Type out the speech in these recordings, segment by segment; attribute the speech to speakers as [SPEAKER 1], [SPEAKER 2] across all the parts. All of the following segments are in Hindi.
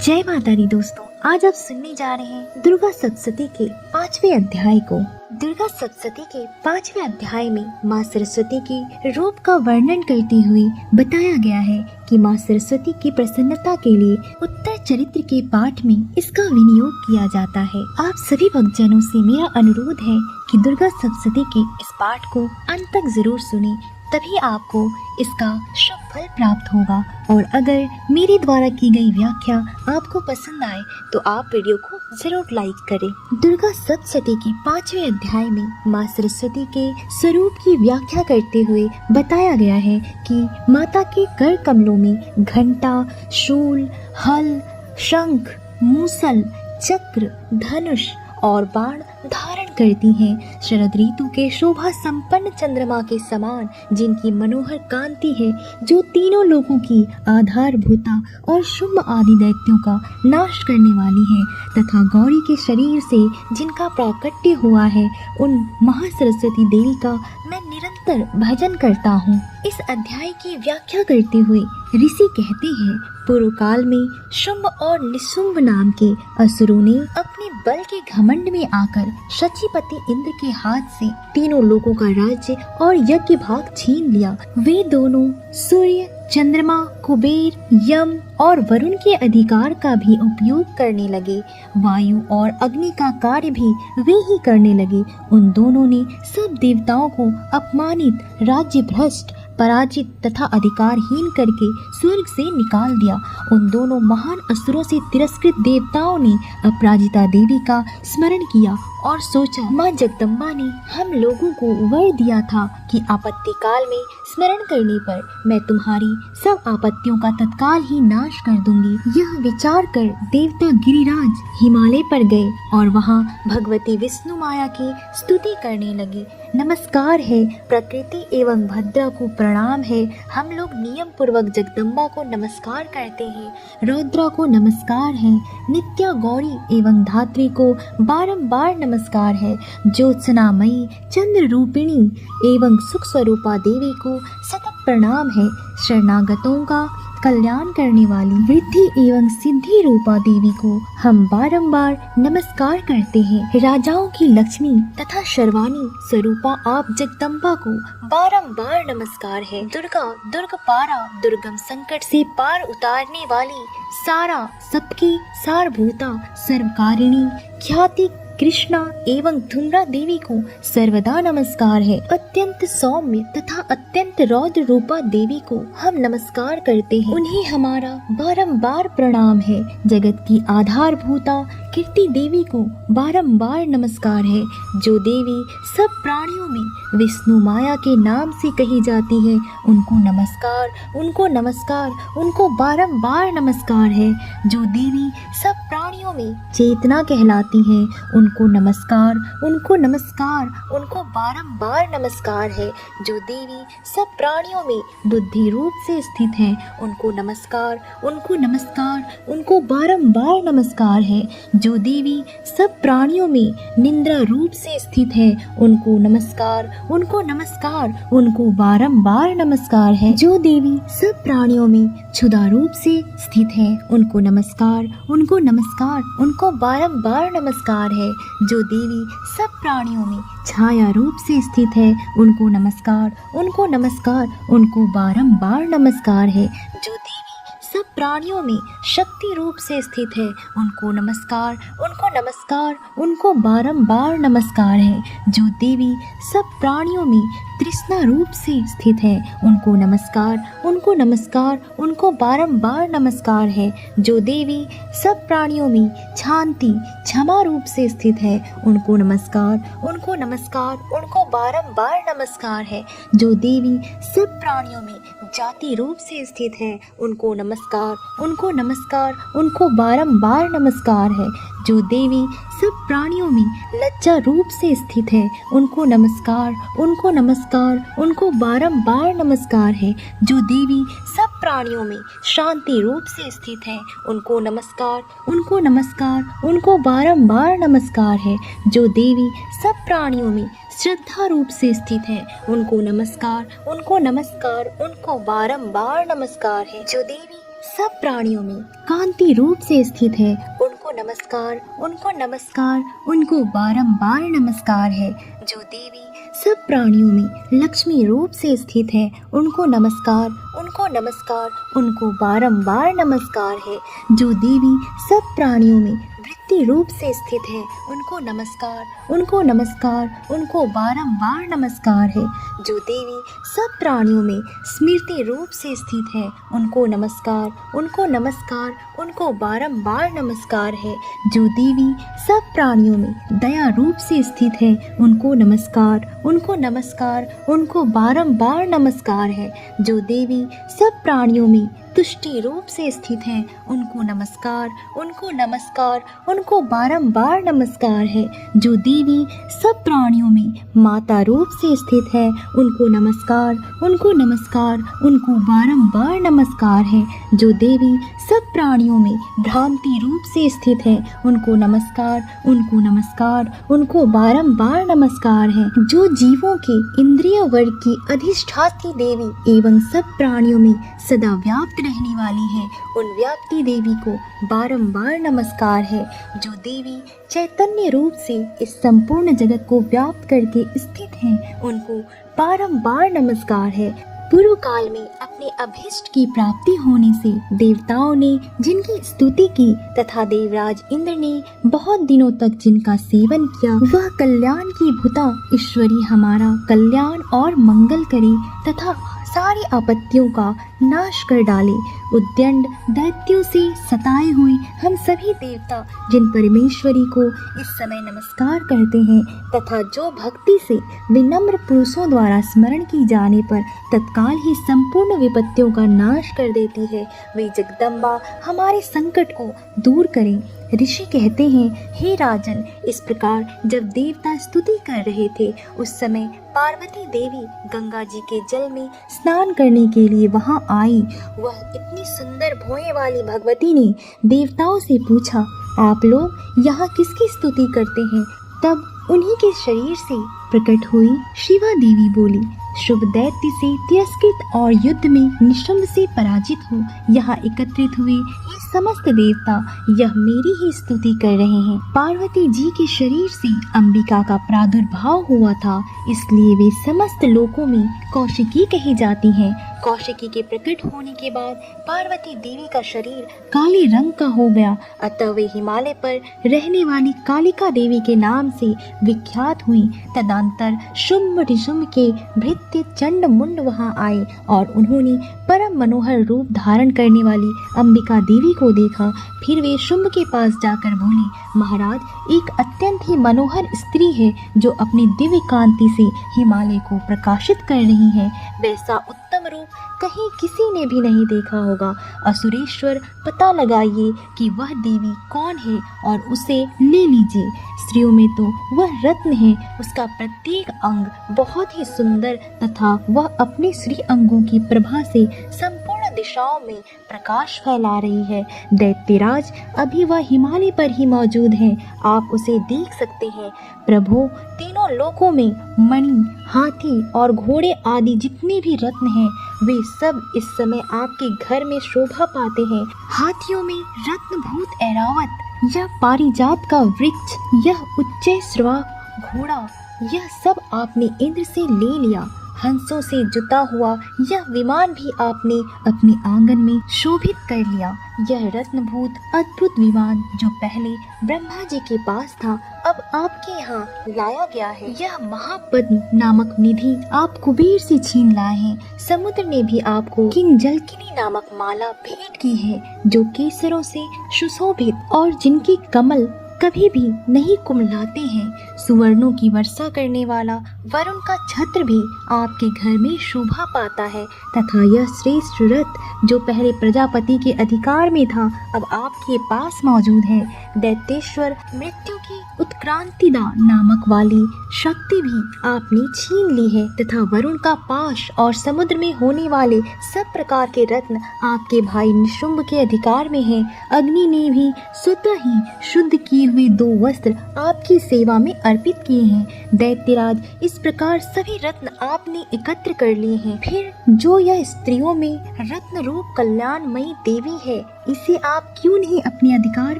[SPEAKER 1] जय माता दी दोस्तों, आज आप सुनने जा रहे हैं दुर्गा सप्तशती के 5वें अध्याय को। दुर्गा सप्तशती के 5वें अध्याय में माँ सरस्वती के रूप का वर्णन करते हुए बताया गया है कि माँ सरस्वती की प्रसन्नता के लिए उत्तर चरित्र के पाठ में इसका विनियोग किया जाता है। आप सभी भक्तजनों से मेरा अनुरोध है कि दुर्गा सप्तशती के इस पाठ को अंत तक जरूर सुने, तभी आपको इसका शुभ फल प्राप्त होगा। और अगर मेरे द्वारा की गई व्याख्या आपको पसंद आए तो आप वीडियो को जरूर लाइक करें। दुर्गा सप्तशती के 5वें अध्याय में माँ सरस्वती के स्वरूप की व्याख्या करते हुए बताया गया है कि माता के कर कमलों में घंटा, शूल, हल, शंख, मूसल, चक्र, धनुष और बाण धारण करती हैं। शरद ऋतु के शोभा संपन्न चंद्रमा के समान जिनकी मनोहर कांति है, जो तीनों लोगों की आधारभूता और शुंभ आदि दैत्यों का नाश करने वाली है, तथा गौरी के शरीर से जिनका प्राकट्य हुआ है, उन महासरस्वती देवी का मैं निरंतर भजन करता हूँ। इस अध्याय की व्याख्या करते हुए ऋषि कहते हैं, पूर्व काल में शुंभ और निशुंभ नाम के असुरों ने अपने बल के घमंड में आकर शचीपति इंद्र के हाथ से तीनों लोगों का राज्य और यज्ञ भाग छीन लिया। वे दोनों सूर्य, चंद्रमा, कुबेर, यम और वरुण के अधिकार का भी उपयोग करने लगे। वायु और अग्नि का कार्य भी वे ही करने लगे। उन दोनों ने सब देवताओं को अपमानित, राज्य भ्रष्ट, पराजित तथा अधिकारहीन करके स्वर्ग से निकाल दिया। उन दोनों महान असुरों से तिरस्कृत देवताओं ने अपराजिता देवी का स्मरण किया और सोचा, माँ जगदम्बा ने हम लोगों को वर दिया था कि आपत्ति काल में स्मरण करने पर मैं तुम्हारी सब आपत्तियों का तत्काल ही नाश कर दूंगी। यह विचार कर देवता गिरिराज हिमालय पर गए और वहाँ भगवती विष्णु माया की स्तुति करने लगे। नमस्कार है प्रकृति एवं भद्रा को प्रणाम है। हम लोग नियम पूर्वक जगदम्बा को नमस्कार करते हैं। रौद्रा को नमस्कार है। नित्या गौरी एवं धात्री को बारंबार नमस्कार है। ज्योत्सनामयी चंद्र रूपिणी एवं सुख स्वरूपा देवी को सतत प्रणाम है। शरणागतों का कल्याण करने वाली वृद्धि एवं सिद्धि रूपा देवी को हम बारंबार नमस्कार करते हैं। राजाओं की लक्ष्मी तथा शर्वाणी स्वरूपा आप जगदम्बा को बारंबार नमस्कार है। दुर्गा दुर्ग पारा, दुर्गम संकट से पार उतारने वाली, सारा सबकी सारभूता, सर्वकारिणी, ख्याति कृष्णा एवं धूम्रा देवी को सर्वदा नमस्कार है। अत्यंत सौम्य तथा अत्यंत रौद्र रूपा देवी को हम नमस्कार करते हैं। उन्हें हमारा बारंबार प्रणाम है। जगत की आधारभूता कीर्ति देवी को बारंबार नमस्कार है। जो देवी सब प्राणियों में विष्णु माया के नाम से कही जाती है, उनको नमस्कार, उनको नमस्कार, उनको बारंबार नमस्कार है। जो देवी सब प्राणियों में चेतना कहलाती है, उनको नमस्कार, उनको नमस्कार, उनको बारंबार नमस्कार है। जो देवी सब प्राणियों में बुद्धि रूप से स्थित है, उनको नमस्कार, उनको नमस्कार, उनको बारंबार नमस्कार है। जो देवी सब प्राणियों में निंद्रा रूप से स्थित है, उनको नमस्कार, उनको नमस्कार, उनको बारंबार नमस्कार है। जो देवी सब प्राणियों में क्षुधा रूप से स्थित है, उनको नमस्कार, उनको नमस्कार, उनको बारंबार नमस्कार है। जो देवी सब प्राणियों में छाया रूप से स्थित है, उनको नमस्कार, उनको नमस्कार, उनको बारंबार नमस्कार है। जो देवी सब प्राणियों में शक्ति रूप से स्थित है, उनको नमस्कार, उनको नमस्कार, उनको बारंबार नमस्कार है। जो देवी सब प्राणियों में तृष्णा रूप से स्थित है, उनको नमस्कार, उनको नमस्कार, उनको बारंबार नमस्कार है। जो देवी सब प्राणियों में शांति क्षमा रूप से स्थित है, उनको नमस्कार, उनको नमस्कार, उनको बारंबार नमस्कार है। जो देवी सब प्राणियों में जाति रूप से स्थित है, उनको नमस्कार, उनको नमस्कार, उनको बारंबार नमस्कार है। जो देवी सब प्राणियों में लज्जा रूप से स्थित है, उनको नमस्कार, उनको नमस्कार, उनको बारंबार नमस्कार है। जो देवी सब प्राणियों में शांति रूप से स्थित है, उनको नमस्कार, उनको नमस्कार, उनको बारंबार नमस्कार है। जो देवी सब प्राणियों में श्रद्धा रूप से स्थित है, उनको नमस्कार, उनको नमस्कार, उनको बारंबार नमस्कार है। जो देवी सब प्राणियों में कांति रूप से स्थित है, उनको नमस्कार, उनको नमस्कार, उनको बारंबार नमस्कार है। जो देवी सब प्राणियों में लक्ष्मी रूप से स्थित है, उनको नमस्कार, उनको नमस्कार, उनको बारंबार नमस्कार है। जो देवी सब प्राणियों में वृत्ति रूप से स्थित है, उनको नमस्कार, उनको नमस्कार, उनको बारंबार नमस्कार है। जो देवी सब प्राणियों में स्मृति रूप से स्थित है, उनको नमस्कार, उनको नमस्कार, उनको बारंबार नमस्कार है। जो देवी सब प्राणियों में दया रूप से स्थित है, उनको नमस्कार, उनको नमस्कार, उनको बारंबार नमस्कार है। जो देवी सब प्राणियों में तुष्टि रूप से स्थित है, उनको नमस्कार, उनको नमस्कार, उनको बारंबार नमस्कार है। जो देवी सब प्राणियों में माता रूप से स्थित है, उनको नमस्कार, उनको नमस्कार, उनको बारंबार नमस्कार है। जो देवी सब प्राणियों में भ्रांति रूप से स्थित है, उनको नमस्कार, उनको नमस्कार, उनको बारंबार नमस्कार है। जो जीवों के इंद्रिय वर्ग की अधिष्ठात्री देवी एवं सब प्राणियों में सदा व्याप्त रहने वाली है, उन व्याप्ति देवी को बारंबार नमस्कार है। जो देवी चैतन्य रूप से इस संपूर्ण जगत को व्याप्त करके स्थित हैं, उनको बारंबार नमस्कार है। पूर्व काल में अपने अभीष्ट की प्राप्ति होने से देवताओं ने जिनकी स्तुति की तथा देवराज इंद्र ने बहुत दिनों तक जिनका सेवन किया, वह कल्याण की भूता ईश्वरी हमारा कल्याण और मंगल करे तथा सारी आपत्तियों का नाश कर डाले। उद्दंड दैत्यों से सताए हुए हम सभी देवता जिन परमेश्वरी को इस समय नमस्कार करते हैं तथा जो भक्ति से विनम्र पुरुषों द्वारा स्मरण की जाने पर तत्काल ही संपूर्ण विपत्तियों का नाश कर देती है, वे जगदम्बा हमारे संकट को दूर करें। ऋषि कहते हैं, हे राजन, इस प्रकार जब देवता स्तुति कर रहे थे उस समय पार्वती देवी गंगा जी के जल में स्नान करने के लिए वहां आई। वह इतनी सुंदर भौहें वाली भगवती ने देवताओं से पूछा, आप लोग यहाँ किसकी स्तुति करते हैं? तब उन्हीं के शरीर से प्रकट हुई शिवा देवी बोली, शुभ दैत्य से तिरस्कृत और युद्ध में निशंब से पराजित हो यहाँ एकत्रित हुए ये समस्त देवता यह मेरी ही स्तुति कर रहे हैं। पार्वती जी के शरीर से अंबिका का प्रादुर्भाव हुआ था, इसलिए वे समस्त लोकों में कौशिकी कही जाती हैं। कौशिकी के प्रकट होने के बाद पार्वती देवी का शरीर काले रंग का हो गया, अतः वे हिमालय पर रहने वाली कालिका देवी के नाम से विख्यात हुई। तदंतर शुंभ ऋषुंभ के भृत्य चंड मुंड वहां आए और उन्होंने परम मनोहर रूप धारण करने वाली अंबिका देवी को देखा। फिर वे शुंभ के पास जाकर बोले, महाराज, एक अत्यंत ही मनोहर स्त्री है जो अपनी दिव्य कांति से हिमालय को प्रकाशित कर रही है। वैसा उत्तम रूप कहीं किसी ने भी नहीं देखा होगा। असुरेश्वर, पता लगाइए कि वह देवी कौन है और उसे ले लीजिए। स्त्रियों में तो वह रत्न है, उसका प्रत्येक अंग बहुत ही सुंदर तथा वह अपने श्री अंगों की प्रभा से संपूर्ण दिशाओं में प्रकाश फैला रही है। दैत्यराज, अभी वह हिमालय पर ही मौजूद है, आप उसे देख सकते हैं। प्रभु, तीनों लोकों में मणि, हाथी और घोड़े आदि जितने भी रत्न हैं वे सब इस समय आपके घर में शोभा पाते हैं। हाथियों में रत्नभूत ऐरावत, यह पारिजात का वृक्ष, यह उच्चैश्रवा घोड़ा, यह सब आपने इंद्र से ले लिया। हंसों से जुता हुआ यह विमान भी आपने अपने आंगन में शोभित कर लिया। यह रत्नभूत अद्भुत विमान जो पहले ब्रह्मा जी के पास था अब आपके यहाँ लाया गया है। यह महापद्म नामक निधि आप कुबेर से छीन लाए हैं। समुद्र ने भी आपको किंजलकिनी नामक माला भेंट की है जो केसरों से सुशोभित और जिनकी कमल कभी भी नहीं कुमलाते हैं। सुवर्णों की वर्षा करने वाला वरुण का छत्र भी आपके घर में शोभा पाता है तथा यह श्रेष्ठ रथ जो पहले प्रजापति के अधिकार में था अब आपके पास मौजूद है। दैत्येश्वर, मृत्यु की उत्क्रांतिदा नामक वाली शक्ति भी आपने छीन ली है तथा वरुण का पाश और समुद्र में होने वाले सब प्रकार के रत्न आपके भाई निशुंभ के अधिकार में हैं। अग्नि ने भी स्वतः ही शुद्ध किए हुए 2 वस्त्र आपकी सेवा में अर्पित किए हैं। दैत्यराज, इस प्रकार सभी रत्न आपने एकत्र कर लिए हैं। फिर जो यह स्त्रियों में रत्न रूप कल्याणमयी देवी है, इसे आप क्यों नहीं अपने अधिकार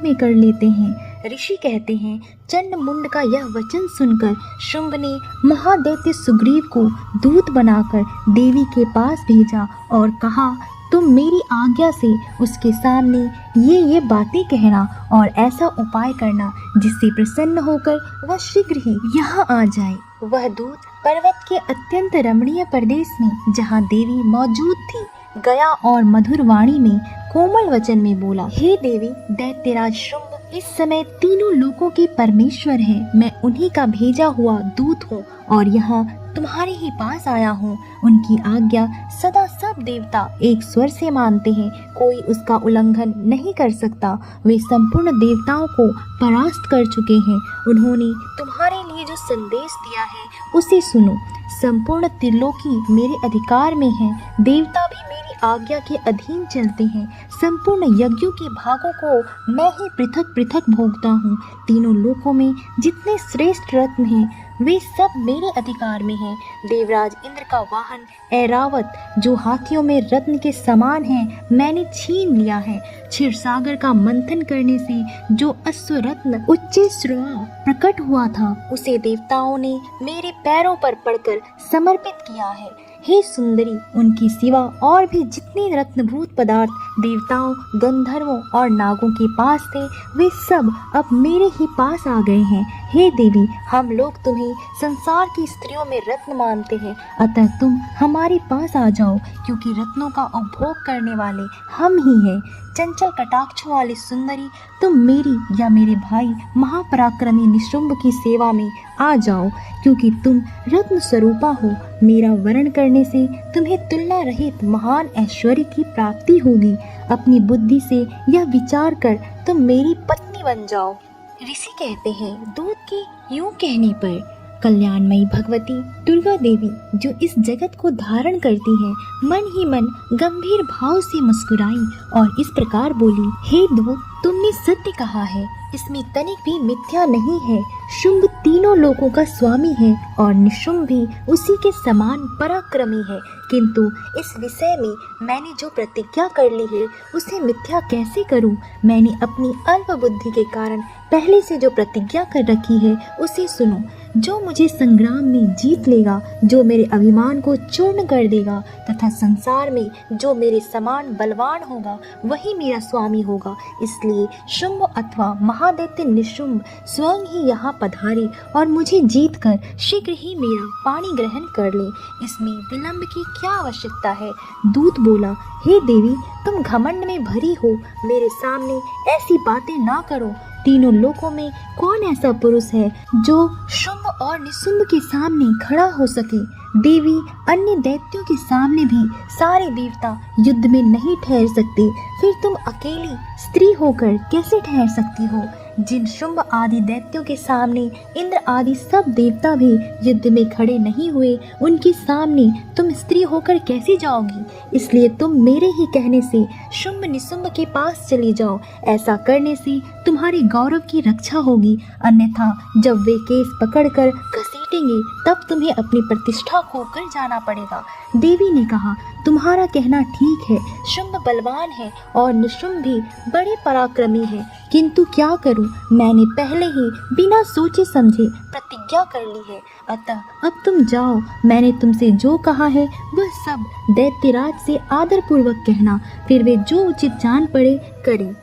[SPEAKER 1] में कर लेते हैं? ऋषि कहते हैं, चंडमुंड का यह वचन सुनकर शुंभ ने महादैत्य सुग्रीव को दूत बनाकर देवी के पास भेजा और कहा, तुम मेरी आज्ञा से उसके सामने ये बातें कहना और ऐसा उपाय करना जिससे प्रसन्न होकर वह शीघ्र ही यहाँ आ जाए। वह दूत पर्वत के अत्यंत रमणीय प्रदेश में जहाँ देवी मौजूद थी गया और मधुर वाणी में कोमल वचन में बोला, हे देवी, दैत्यराज शुंभ इस समय तीनों लोकों के परमेश्वर हैं। मैं उन्हीं का भेजा हुआ दूत हूँ और यहाँ तुम्हारे ही पास आया हूँ। उनकी आज्ञा सदा सब देवता एक स्वर से मानते हैं, कोई उसका उल्लंघन नहीं कर सकता। वे संपूर्ण देवताओं को परास्त कर चुके हैं। उन्होंने तुम्हारे लिए जो संदेश दिया है उसे सुनो। संपूर्ण त्रिलोकी मेरे अधिकार में है, देवता भी मेरी आज्ञा के अधीन चलते हैं। संपूर्ण यज्ञों के भागों को मैं ही पृथक पृथक भोगता हूँ। तीनों लोकों में जितने श्रेष्ठ रत्न हैं वे सब मेरे अधिकार में हैं। देवराज इंद्र का वाहन ऐरावत जो हाथियों में रत्न के समान है मैंने छीन लिया है। क्षीर सागर का मंथन करने से जो अश्वरत्न उच्च श्रवा प्रकट हुआ था उसे देवताओं ने मेरे पैरों पर पड़कर समर्पित किया है। हे सुंदरी, उनकी सिवा और भी जितने रत्नभूत पदार्थ देवताओं, गंधर्वों और नागों के पास थे वे सब अब मेरे ही पास आ गए हैं। हे देवी, हम लोग तुम्हें संसार की स्त्रियों में रत्न मानते हैं, अतः तुम हमारे पास आ जाओ, क्योंकि रत्नों का उपभोग करने वाले हम ही हैं। चंचल कटाक्षों वाली सुंदरी, तुम मेरी या मेरे भाई महापराक्रमी निशुंभ की सेवा में आ जाओ, क्योंकि तुम रत्न स्वरूपा हो। मेरा वरण करने से तुम्हें तुलना रहित महान ऐश्वर्य की प्राप्ति होगी। अपनी बुद्धि से यह विचार कर तुम मेरी पत्नी बन जाओ। ऋषि कहते हैं, दूत के यूं कहने पर कल्याणमयी भगवती दुर्गा देवी जो इस जगत को धारण करती है मन ही मन गंभीर भाव से मुस्कुराई और इस प्रकार बोली, हे दूत, तुमने सत्य कहा है, इसमें तनिक भी मिथ्या नहीं है। शुंभ तीनों लोकों का स्वामी है और निशुंभ भी उसी के समान पराक्रमी है, किंतु इस विषय में मैंने जो प्रतिज्ञा कर ली है उसे मिथ्या कैसे करूं? मैंने अपनी अल्प बुद्धि के कारण पहले से जो प्रतिज्ञा कर रखी है उसे सुनो। जो मुझे संग्राम में जीत लेगा, जो मेरे अभिमान को चूर्ण कर देगा तथा संसार में जो मेरे समान बलवान होगा वही मेरा स्वामी होगा। इसलिए शुंभ अथवा महादैत्य निशुंभ स्वयं ही यहाँ पधारे और मुझे जीतकर शीघ्र ही मेरा पाणी ग्रहण कर ले। इसमें विलंब की क्या आवश्यकता है? दूत बोला, हे देवी, तुम घमंड में भरी हो, मेरे सामने ऐसी बातें ना करो। तीनों लोकों में कौन ऐसा पुरुष है जो शुंभ और निशुंभ के सामने खड़ा हो सके? देवी, अन्य दैत्यों के सामने भी सारे देवता युद्ध में नहीं ठहर सकते, फिर तुम अकेली स्त्री होकर कैसे ठहर सकती हो? जिन शुंभ आदि दैत्यों के सामने इंद्र आदि सब देवता भी युद्ध में खड़े नहीं हुए, उनके सामने तुम स्त्री होकर कैसे जाओगी? इसलिए तुम मेरे ही कहने से शुंभ निशुंभ के पास चली जाओ। ऐसा करने से तुम्हारे गौरव की रक्षा होगी, अन्यथा जब वे केस पकड़कर घसीटेंगे तब तुम्हें अपनी प्रतिष्ठा खोकर जाना पड़ेगा। देवी ने कहा, तुम्हारा कहना ठीक है, शुंभ बलवान है और निशुंभ भी बड़े पराक्रमी है, किंतु क्या करूं, मैंने पहले ही बिना सोचे समझे प्रतिज्ञा कर ली है। अतः अब तुम जाओ, मैंने तुमसे जो कहा है वह सब दैत्यराज से आदर पूर्वक कहना, फिर वे जो उचित जान पड़े करें।